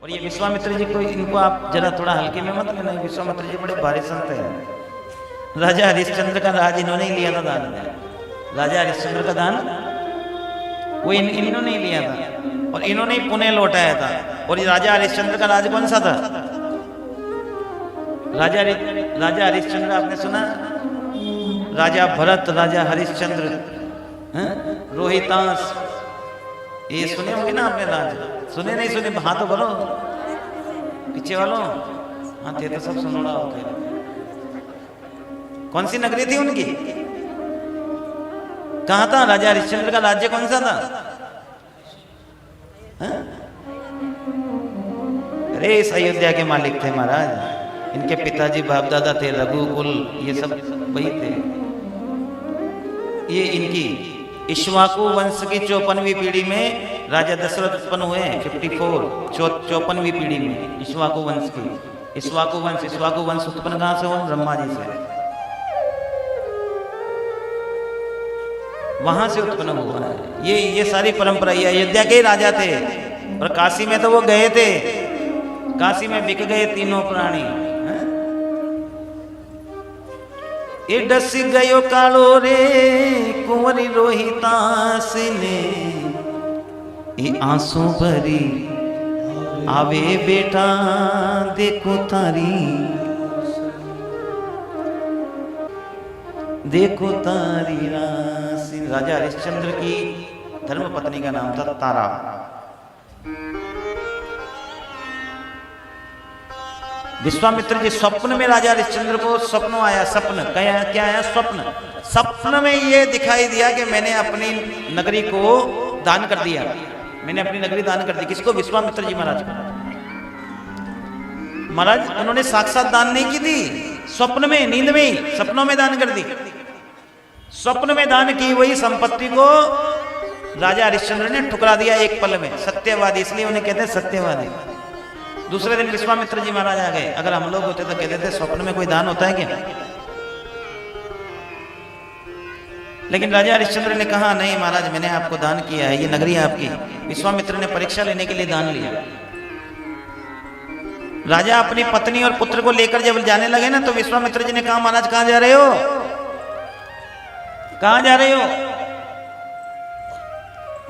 और ये विश्वामित्र जी को, इनको आप जरा थोड़ा हल्के में मत लेना, विश्वामित्र जी बड़े भारी संत हैं। राजा हरिश्चंद्र का राज इन्होंने ही लिया था दान में। राजा हरिश्चंद्र का दान वो इन्होंने ही लिया था और इन्होंने ही पुणे लौटाया था। और ये राजा हरिश्चंद्र का राज कौन सा था? राजा हरिश्चंद्र आपने सुना? राजा भरत, राजा हरिश्चंद्र, रोहितांश, ये सुने होंगे ना आपने राज? सुने नहीं सुने? हाँ तो बोलो पीछे वालों। हाँ थे तो सब सुनोड़ा हो गए। कौन सी नगरी थी उनकी? कहाँ था राजा हरिश्चंद्र का राज्य? कौन सा था? अरे इस अयोध्या के मालिक थे महाराज। इनके पिताजी बाप दादा थे रघुकुल, ये सब वही थे। ये इनकी इक्ष्वाकु वंश की 54वीं पीढ़ी में राजा दशरथ उत्पन्न हुए हैं। 54वीं पीढ़ी में इक्ष्वाकु वंश की। इक्ष्वाकु वंश उत्पन्न कहां से हुआ? ब्रह्मा जी से, वहां से उत्पन्न हुआ है। ये सारी परंपरा, ये अयोध्या के ही राजा थे। और काशी में तो वो गए थे, काशी में बिक गए तीनों प्राणी। ए डस गयो कालो रे कुंवरी रोहितास ने, ए आंसू भरी आवे बेटा देखो तारी, देखो तारी राशि। राजा हरिश्चंद्र की धर्म पत्नी का नाम था तारा। विश्वामित्र जी स्वप्न में, राजा हरिश्चंद्र को स्वप्न आया। स्वप्न क्या आया? स्वप्न में ये दिखाई दिया कि मैंने अपनी नगरी को दान कर दिया। मैंने अपनी नगरी दान कर दी। किसको? विश्वामित्र जी महाराज को। महाराज उन्होंने साक्षात दान नहीं की थी, स्वप्न में, नींद में ही, सपनों में दान कर दी। स्वप्न में दान की वही संपत्ति को राजा हरिश्चंद्र ने ठुकरा दिया एक पल में। सत्यवादी, इसलिए उन्हें कहते हैं सत्यवादी। दूसरे दिन विश्वामित्र जी महाराज आ गए। अगर हम लोग होते तो कहते थे स्वप्न में कोई दान होता है क्या? लेकिन राजा हरिश्चंद्र ने कहा नहीं महाराज, मैंने आपको दान किया है, ये नगरी आपकी। विश्वामित्र ने परीक्षा लेने के लिए दान लिया। राजा अपनी पत्नी और पुत्र को लेकर जब जाने लगे ना, तो विश्वामित्र जी ने कहा महाराज कहां जा रहे हो? कहां जा रहे हो?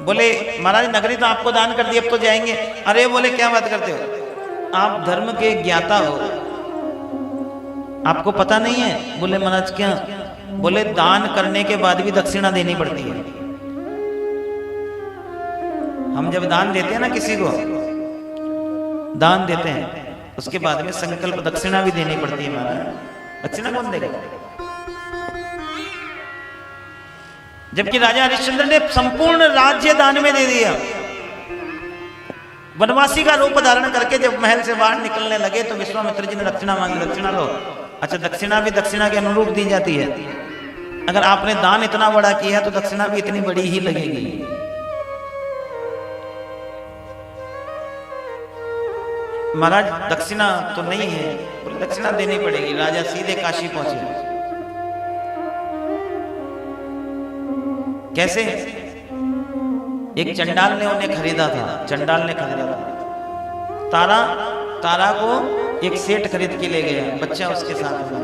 बोले महाराज नगरी तो आपको दान कर दी, अब तो जाएंगे। अरे बोले क्या बात करते हो, आप धर्म के ज्ञाता हो, आपको पता नहीं है? बोले महाराज क्या? बोले दान करने के बाद भी दक्षिणा देनी पड़ती है। हम जब दान देते हैं ना, किसी को दान देते हैं, उसके बाद में संकल्प दक्षिणा भी देनी पड़ती है महाराज। दक्षिणा कौन देगा? जबकि राजा हरिश्चंद्र ने संपूर्ण राज्य दान में दे दिया। वनवासी का रूप धारण करके जब महल से बाहर निकलने लगे तो विश्वामित्र जी ने दक्षिणा मांगी। दक्षिणा लो। अच्छा, दक्षिणा भी दक्षिणा के अनुरूप दी जाती है। अगर आपने दान इतना बड़ा किया तो दक्षिणा भी इतनी बड़ी ही लगेगी। महाराज दक्षिणा तो नहीं है, बोले दक्षिणा देनी पड़ेगी। राजा सीधे काशी पहुंचे। कैसे? एक चंडाल ने उन्हें खरीदा था। चंडाल ने खरीदा था तारा को एक सेठ खरीद के ले गया, बच्चा उसके साथ था।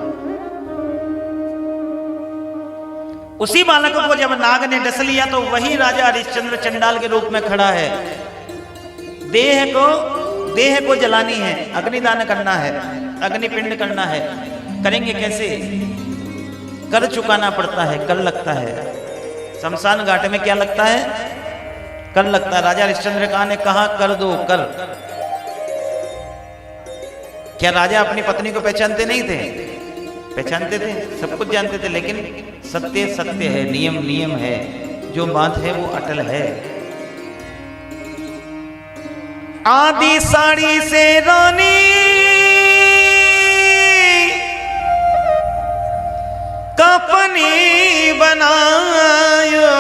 उसी बालक को जब नाग ने डस लिया तो वही राजा हरिश्चंद्र चंडाल के रूप में खड़ा है। देह को जलानी है, अग्निदान करना है, अग्निपिंड करना है। करेंगे कैसे? कर चुकाना पड़ता है, कर लगता है। शमशान घाट में क्या लगता है? कर लगता है। राजा हरिश्चंद्र ने कहा कर दो, कर। क्या राजा अपनी पत्नी को पहचानते नहीं थे? पहचानते थे, सब कुछ जानते थे। लेकिन सत्य सत्य है, नियम नियम है, जो बात है वो अटल है। आदि साड़ी से रानी कपनी बनायो,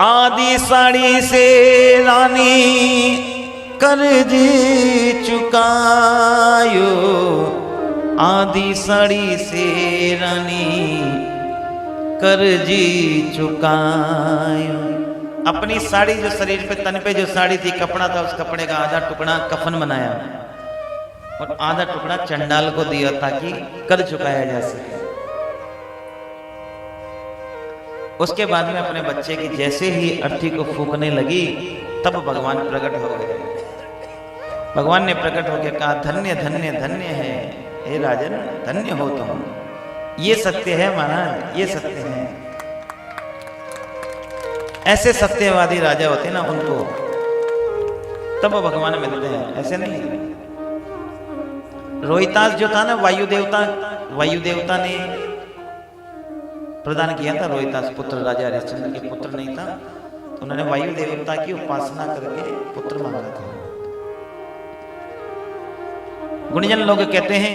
आदि साड़ी से रानी कर्ज चुकायो, आदि साड़ी से रानी कर्ज चुकायो। अपनी साड़ी जो शरीर पे तन पे जो साड़ी थी, कपड़ा था, उस कपड़े का आधा टुकड़ा कफन बनाया और आधा टुकड़ा चंडाल को दिया ताकि कर चुकाया जा सके। उसके बाद में अपने बच्चे की जैसे ही अर्थी को फूकने लगी तब भगवान प्रकट हो गए। भगवान ने प्रकट होकर कहा, धन्य धन्य धन्य है हे राजन, धन्य हो तुम। ये सत्य है महाराज, ये सत्य है। ऐसे सत्यवादी राजा होते ना, उनको तब भगवान मिलते हैं, ऐसे नहीं। रोहितास जो था ना, वायु देवता ने प्रदान किया था रोहितास पुत्र, राजा हरिश्चंद्र के पुत्र नहीं था, तो उन्होंने वायु देवता की उपासना करके पुत्र मांगा था। गुणीजन लोग कहते हैं